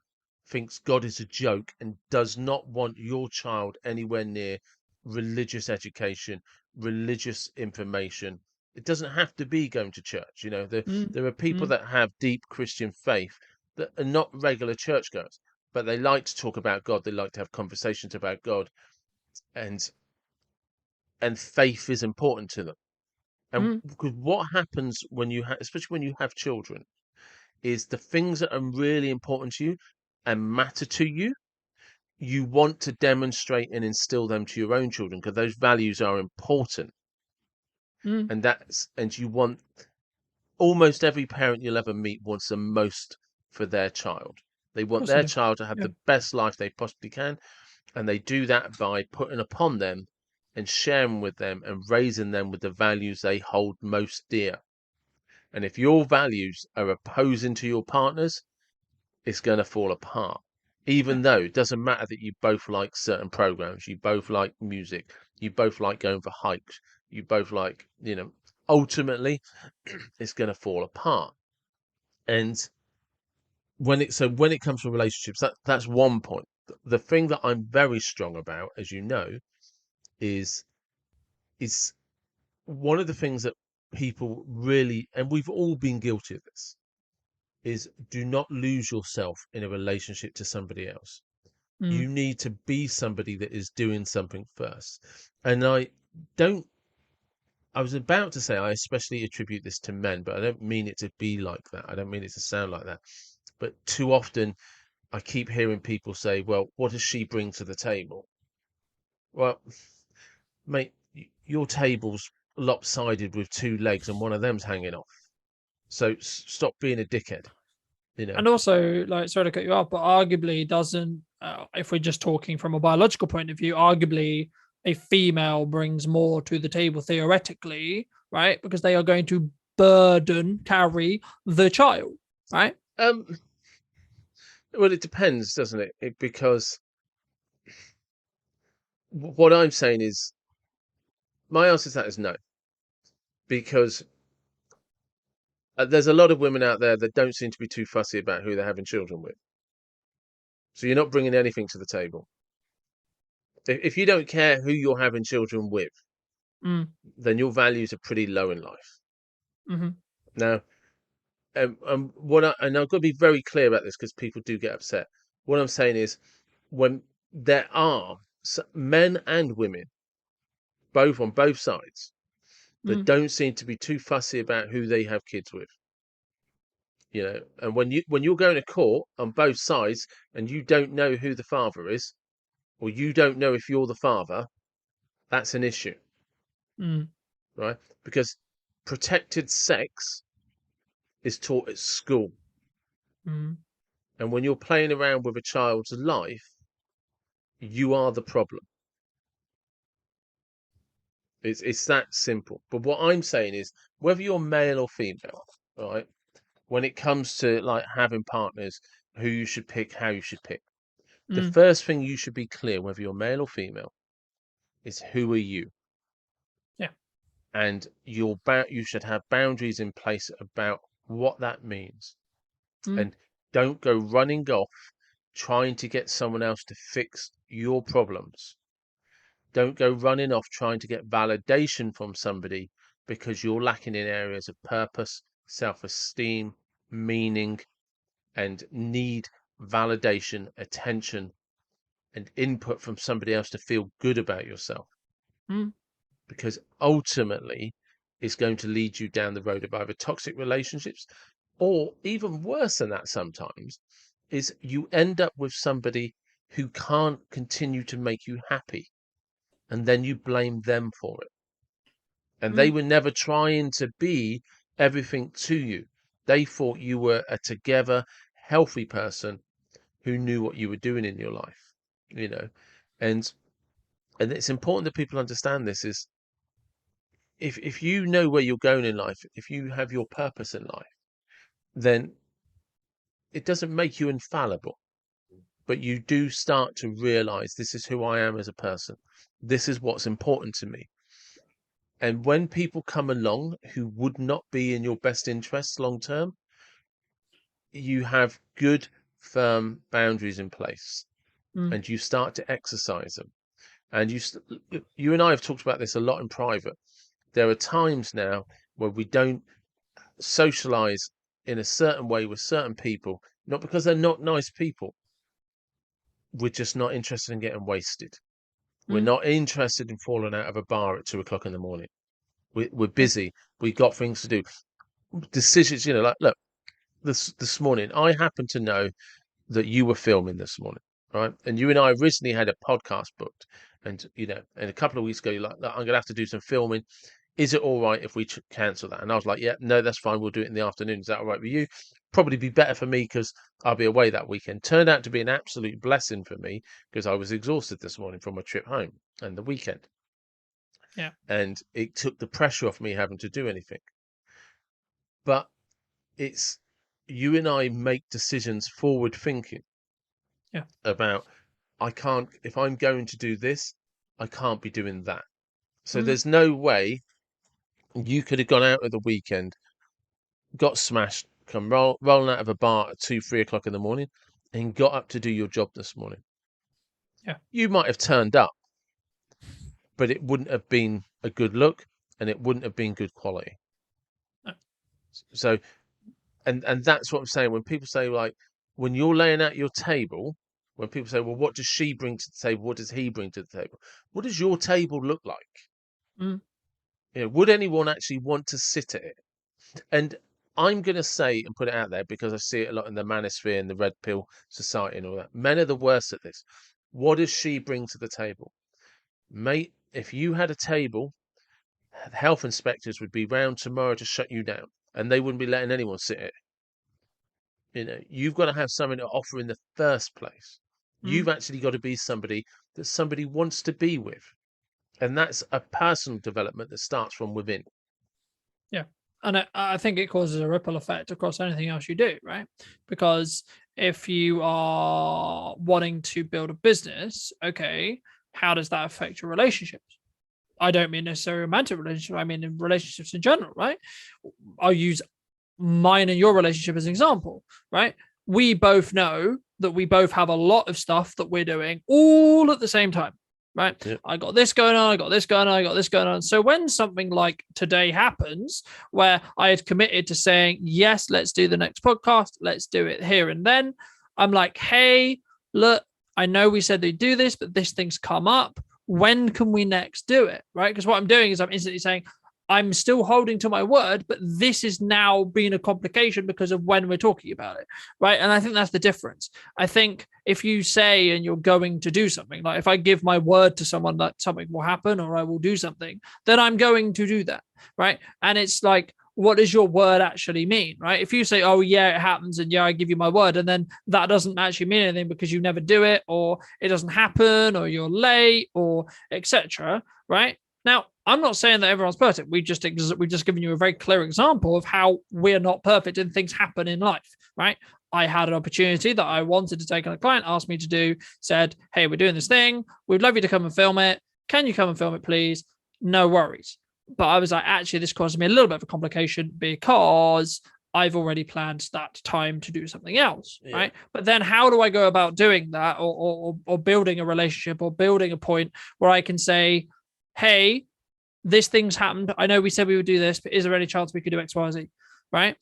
thinks God is a joke and does not want your child anywhere near religious education, religious information. It doesn't have to be going to church. mm, There are people mm, that have deep Christian faith that are not regular churchgoers, but they like to talk about God. They like to have conversations about God, and faith is important to them. And mm, because what happens when especially when you have children, is the things that are really important to you and matter to you, you want to demonstrate and instill them to your own children, because those values are important. mm. And you want, almost every parent you'll ever meet wants the most for their child. They Of want course I their do. child to have Yeah. the best life they possibly can, and they do that by putting upon them and sharing with them and raising them with the values they hold most dear. And if your values are opposing to your partner's, it's going to fall apart. Yeah. Even though it doesn't matter that you both like certain programs, you both like music, you both like going for hikes, you both like, ultimately, it's going to fall apart. And when it comes to relationships, that's one point. The thing that I'm very strong about, as you know, is is one of the things that people really, and we've all been guilty of this, is do not lose yourself in a relationship to somebody else. Mm. You need to be somebody that is doing something first. And don't, I was about to say I especially attribute this to men, but I don't mean it to be like that. I don't mean it to sound like that. But too often I keep hearing people say, well, what does she bring to the table? Well, mate, your table's lopsided with two legs and one of them's hanging off. So stop being a dickhead, you know. And also, like, sorry to cut you off, but arguably doesn't, if we're just talking from a biological point of view, arguably a female brings more to the table theoretically, right? Because they are going to carry the child, right? Um, well, it depends, doesn't it? Because what I'm saying is, my answer to that is no, because there's a lot of women out there that don't seem to be too fussy about who they're having children with. So you're not bringing anything to the table. If you don't care who you're having children with, Mm, then your values are pretty low in life. hmm Now, and I've got to be very clear about this because people do get upset. What I'm saying is, when there are men and women, both on both sides, that mm, don't seem to be too fussy about who they have kids with, you know, and when you're going to court on both sides and you don't know who the father is, or you don't know if you're the father, that's an issue, mm, right? Because protected sex is taught at school. mm, And when you're playing around with a child's life, you are the problem. It's that simple. But what I'm saying is, whether you're male or female, right? When it comes to like having partners, who you should pick, how you should pick, the mm, first thing you should be clear, whether you're male or female, is who are you, yeah. and you should have boundaries in place about what that means, Mm, and don't go running off trying to get someone else to fix your problems. Don't go running off trying to get validation from somebody because you're lacking in areas of purpose, self esteem, meaning, and need validation, attention, and input from somebody else to feel good about yourself. mm, Because ultimately, it's going to lead you down the road of either toxic relationships or even worse than that sometimes is you end up with somebody who can't continue to make you happy, and then you blame them for it. And they mm, were never trying to be everything to you. They thought you were a together, healthy person who knew what you were doing in your life, you know. And and it's important that people understand this is if you know where you're going in life, if you have your purpose in life, then it doesn't make you infallible, but you do start to realize this is who I am as a person. This is what's important to me. And when people come along who would not be in your best interests long term, you have good, firm boundaries in place mm, and you start to exercise them. And you and I have talked about this a lot in private. There are times now where we don't socialize in a certain way with certain people, not because they're not nice people. We're just not interested in getting wasted. We're mm, not interested in falling out of a bar at 2 o'clock in the morning. We're yeah. busy. We got things to do. Decisions, like look, this morning, I happen to know that you were filming this morning, right? And you and I originally had a podcast booked, and a couple of weeks ago, you're like, look, I'm gonna have to do some filming. Is it all right if we cancel that? And I was like, yeah, no, that's fine. We'll do it in the afternoon. Is that all right with you? Probably be better for me because I'll be away that weekend. Turned out to be an absolute blessing for me because I was exhausted this morning from my trip home and the weekend. Yeah. And it took the pressure off me having to do anything. But it's you and I make decisions forward thinking Yeah. about I can't, if I'm going to do this, I can't be doing that. So Mm, there's no way you could have gone out at the weekend, got smashed, come rolling out of a bar at 2, 3 o'clock in the morning and got up to do your job this morning. Yeah. You might have turned up, but it wouldn't have been a good look and it wouldn't have been good quality. No. So, and that's what I'm saying. When people say, like, when you're laying out your table, when people say, well, what does she bring to the table? What does he bring to the table? What does your table look like? Mm. Would anyone actually want to sit at it? And I'm going to say and put it out there because I see it a lot in the manosphere and the red pill society and all that. Men are the worst at this. What does she bring to the table? Mate, if you had a table, health inspectors would be round tomorrow to shut you down and they wouldn't be letting anyone sit at it. You've got to have something to offer in the first place. Mm. You've actually got to be somebody that somebody wants to be with. And that's a personal development that starts from within. Yeah. And I think it causes a ripple effect across anything else you do, right? Because if you are wanting to build a business, okay, how does that affect your relationships? I don't mean necessarily romantic relationships. I mean in relationships in general, right? I'll use mine and your relationship as an example, right? We both know that we both have a lot of stuff that we're doing all at the same time, right? Yep. I got this going on, I got this going on, I got this going on. So when something like today happens, where I had committed to saying, yes, let's do the next podcast, let's do it here and then, I'm like, hey, look, I know we said they'd do this, but this thing's come up. When can we next do it? Right? Because what I'm doing is I'm instantly saying, I'm still holding to my word, but this is now being a complication because of when we're talking about it, right? And I think that's the difference. I think if you say and you're going to do something, like if I give my word to someone that something will happen or I will do something, then I'm going to do that, right? And it's like, what does your word actually mean, right? If you say, oh, yeah, it happens, and yeah, I give you my word, and then that doesn't actually mean anything because you never do it, or it doesn't happen, or you're late, or etc., right? Now, I'm not saying that everyone's perfect. We've just given you a very clear example of how we're not perfect and things happen in life, right? I had an opportunity that I wanted to take on a client, asked me to do, said, hey, we're doing this thing. We'd love you to come and film it. Can you come and film it, please? No worries. But I was like, actually, this caused me a little bit of a complication because I've already planned that time to do something else, Yeah. right? But then how do I go about doing that or building a relationship or building a point where I can say, hey, this thing's happened. I know we said we would do this, but is there any chance we could do X, Y, Z? Right.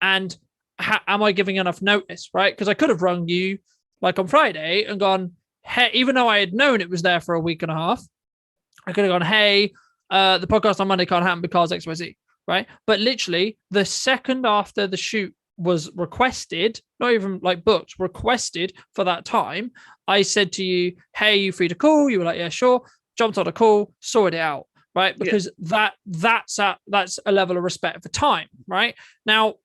And am I giving enough notice? Right. Because I could have rung you like on Friday and gone, hey, even though I had known it was there for a week and a half, I could have gone, hey, the podcast on Monday can't happen because X, Y, Z. Right. But literally the second after the shoot was requested, not even like booked, requested for that time, I said to you, hey, you free to call? You were like, yeah, sure. Jumped on a call, sorted it out, right? Because that's a level of respect for time, right? Now,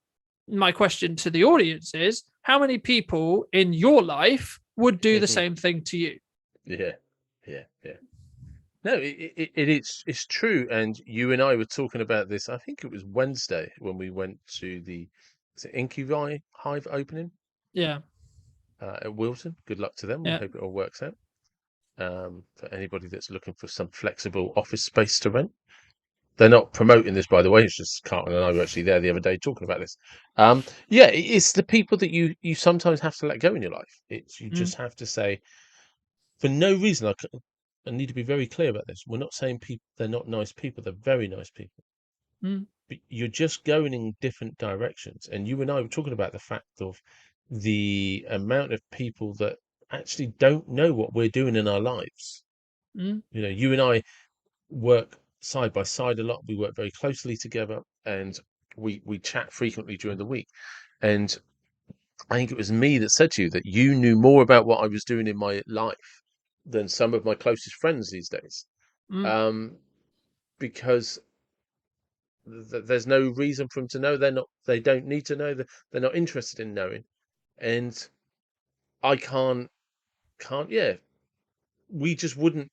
my question to the audience is, how many people in your life would do the same thing to you? Yeah, yeah, yeah. No, it's true. And you and I were talking about this. I think it was Wednesday when we went to the Incubi Hive opening Yeah, at Wilton. Good luck to them. We yeah. hope it all works out. For anybody that's looking for some flexible office space to rent. They're not promoting this, by the way. It's just Carlton and I were actually there the other day talking about this. Yeah, it's the people that you sometimes have to let go in your life. It's you Mm, just have to say for no reason. I need to be very clear about this. We're not saying people they're not nice people. They're very nice people. mm, But you're just going in different directions. And you and I were talking about the fact of the amount of people that actually don't know what we're doing in our lives. mm, You and I work side by side a lot. We work very closely together, and we chat frequently during the week. And I think it was me that said to you that you knew more about what I was doing in my life than some of my closest friends these days. mm, Um, because there's no reason for them to know. They don't need to know. They're not interested in knowing. And I can't. Yeah, we just wouldn't.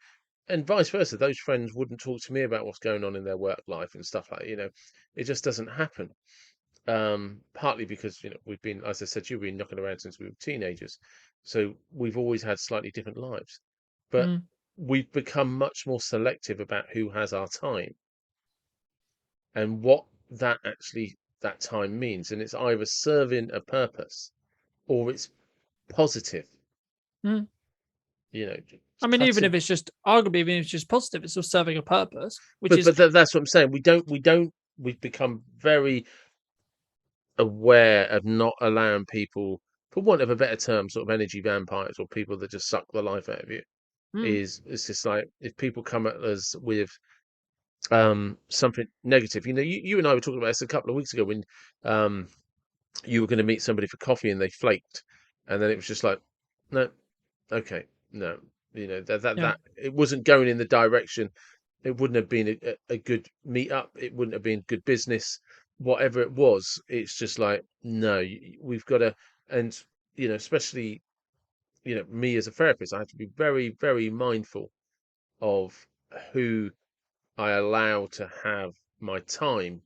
And vice versa, those friends wouldn't talk to me about what's going on in their work life and stuff like that. It just doesn't happen. Partly because we've been, as I said, you've been knocking around since we were teenagers, so we've always had slightly different lives. But mm, we've become much more selective about who has our time and what that actually that time means, and it's either serving a purpose or it's positive. Mm. You know, I mean, even cutting. if it's just arguably, even if it's just positive, it's still serving a purpose, which is That's what I'm saying. We've become very aware of not allowing people, for want of a better term, sort of energy vampires or people that just suck the life out of you. mm, Is it's just like if people come at us with something negative. You and I were talking about this a couple of weeks ago when um you were going to meet somebody for coffee and they flaked, and then it was just like, no, okay, no, yeah, that it wasn't going in the direction. It wouldn't have been a good meet up. It wouldn't have been good business. Whatever it was, it's just like, no, we've got to, and especially me as a therapist, I have to be very, very mindful of who I allow to have my time,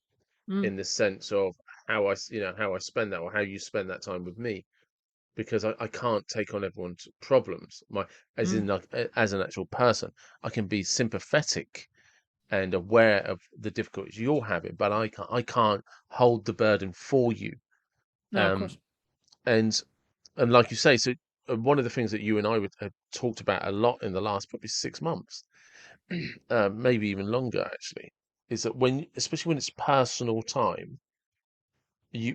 mm, in the sense of how I spend that, or how you spend that time with me, because I can't take on everyone's problems. As mm, in, like, as an actual person, I can be sympathetic and aware of the difficulties you're having, but I can't hold the burden for you. no, of Um, course, and and like you say, so one of the things that you and I have talked about a lot in the last probably 6 months, maybe even longer actually, is that especially when it's personal time,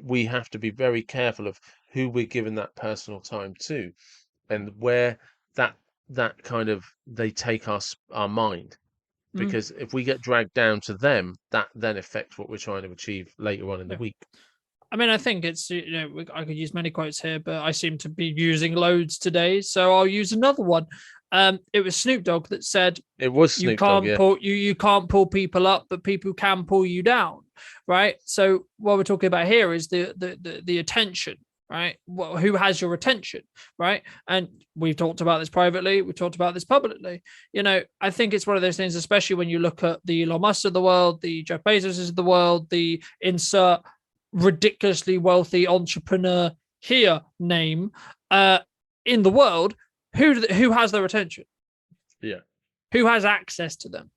we have to be very careful of who we're giving that personal time to, and where that that kind of they take our mind, mm, because if we get dragged down to them, that then affects what we're trying to achieve later on in the yeah. week. I mean, I think it's I could use many quotes here, but I seem to be using loads today, so I'll use another one. It was Snoop Dogg that said, It was "You Snoop Dogg, can't yeah. pull you can't pull people up, but people can pull you down." Right. So what we're talking about here is the attention. Right. Well, who has your attention? Right. And we've talked about this privately. We talked about this publicly. I think it's one of those things, especially when you look at the Elon Musk of the world, the Jeff Bezos of the world, the insert ridiculously wealthy entrepreneur here name uh, in the world. Who has their attention? Yeah, Who has access to them?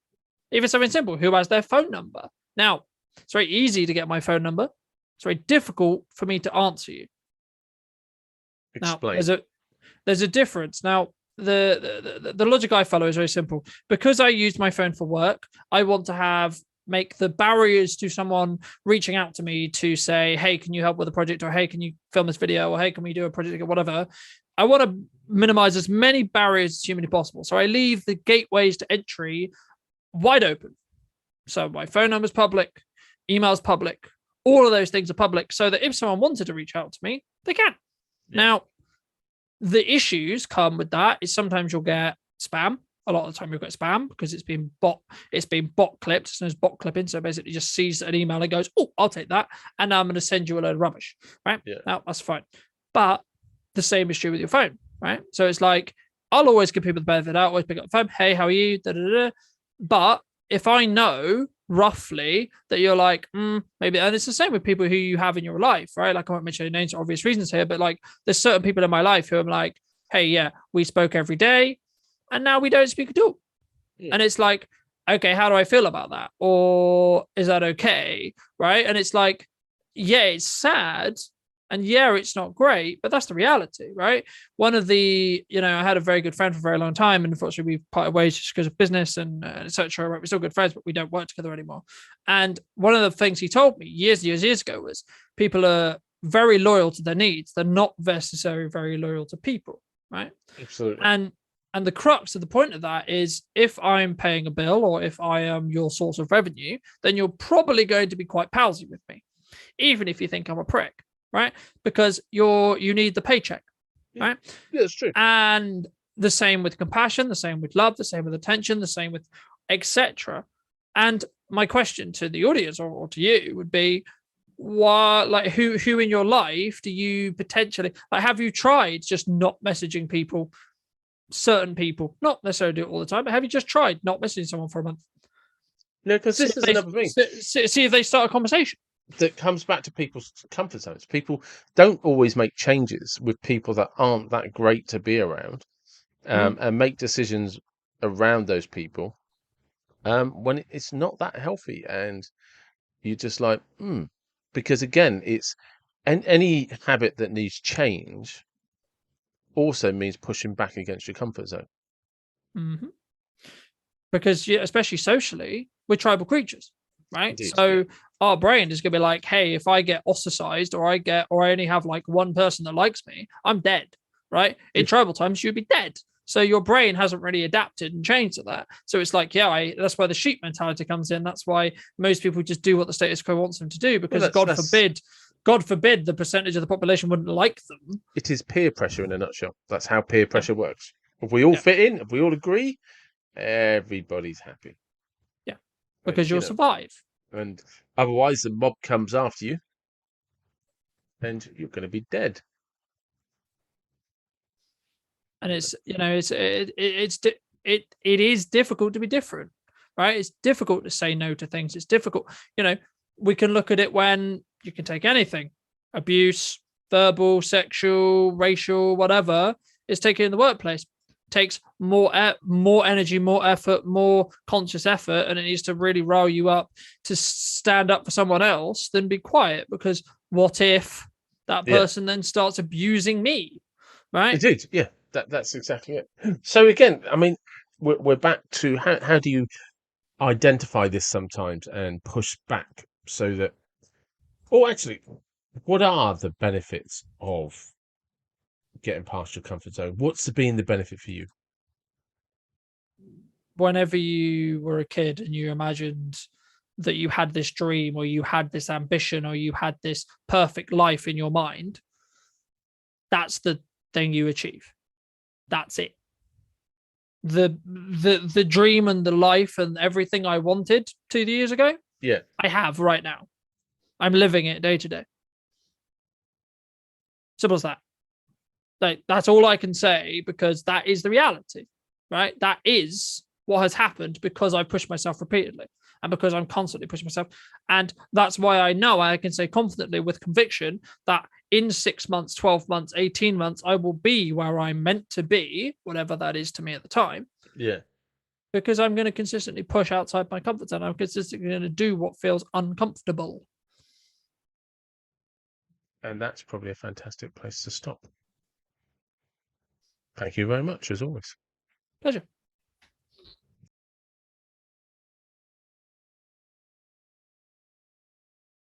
Even something simple, who has their phone number? Now, it's very easy to get my phone number. It's very difficult for me to answer you. Now, explain. there's a difference. Now, the logic I follow is very simple. Because I use my phone for work, I want to make the barriers to someone reaching out to me to say, hey, can you help with a project? Or hey, can you film this video? Or hey, can we do a project or whatever? I want to minimize as many barriers as humanly possible. So I leave the gateways to entry wide open. So my phone number's public, email's public, all of those things are public, so that if someone wanted to reach out to me, they can. Yeah, Now, the issues come with that is sometimes you'll get spam. A lot of the time you'll get spam because it's been bot clipped. It's known as bot clipping. So basically just sees an email and goes, oh, I'll take that. And now I'm going to send you a load of rubbish. Right. yeah, Now that's fine. But the same is true with your phone. Right. So it's like, I'll always give people the benefit of the doubt, always pick up the phone. Hey, how are you? Da, da, da. But if I know roughly that you're like, maybe, and it's the same with people who you have in your life, right? Like I won't mention names for obvious reasons here, but like there's certain people in my life who I'm like, hey, yeah, we spoke every day and now we don't speak at all. yeah. And it's like, okay, how do I feel about that? Or is that okay? Right. And it's like, yeah, it's sad. And yeah, it's not great, but that's the reality, right? One of I had a very good friend for a very long time, and unfortunately, we parted ways just because of business and etc. Right? We're still good friends, but we don't work together anymore. And one of the things he told me years ago was people are very loyal to their needs. They're not necessarily very loyal to people, right? Absolutely. And the crux of the point of that is if I'm paying a bill or if I am your source of revenue, then you're probably going to be quite palsy with me, even if you think I'm a prick, right? Because you need the paycheck, Yeah, right? yeah, it's true. And the same with compassion, the same with love, the same with attention, the same with etc. And my question to the audience or to you would be, what, like, who in your life do you potentially like? Have you tried just not messaging people, certain people, not necessarily do it all the time, but have you just tried not messaging someone for a month? No, because See this if is they another thing see if they start a conversation. that comes back to people's comfort zones. People don't always make changes with people that aren't that great to be around, Mm, and make decisions around those people, when it's not that healthy, and you're just like, because again, it's any habit that needs change also means pushing back against your comfort zone. Hmm. Because especially socially, we're tribal creatures, right? Indeed, yeah. So our brain is going to be like, hey, if I get ostracized or I only have like one person that likes me, I'm dead, right? In tribal times, you'd be dead. So your brain hasn't really adapted and changed to that. So it's like, yeah, that's where the sheep mentality comes in. That's why most people just do what the status quo wants them to do, because Well, God forbid, the percentage of the population wouldn't like them. it is peer pressure in a nutshell. That's how peer Yeah, pressure works. If we all yeah, fit in, if we all agree, everybody's happy. yeah. And Because you'll survive. and otherwise the mob comes after you, and you're going to be dead. And it's it is difficult to be different, right? It's difficult to say no to things. It's difficult. We can look at it when you can take anything, abuse, verbal, sexual, racial, whatever is taken in the workplace. Takes more energy, more effort, more conscious effort, and it needs to really rile you up to stand up for someone else than be quiet. Because what if that Yeah, person then starts abusing me, right? indeed. Yeah, that's exactly it. So again, I mean, we're back to how do you identify this sometimes and push back so that, or actually, what are the benefits of getting past your comfort zone? What's been the benefit for you? Whenever you were a kid and you imagined that you had this dream or you had this ambition or you had this perfect life in your mind, that's the thing you achieve. That's it. The dream and the life and everything I wanted 2 years ago, Yeah, I have right now. I'm living it day to day. Simple as that. Like, that's all I can say, because that is the reality, right? That is what has happened because I pushed myself repeatedly and because I'm constantly pushing myself. And that's why I know I can say confidently with conviction that in 6 months, 12 months, 18 months, I will be where I'm meant to be, whatever that is to me at the time, yeah. because I'm going to consistently push outside my comfort zone. I'm consistently going to do what feels uncomfortable. And that's probably a fantastic place to stop. Thank you very much, as always. Pleasure.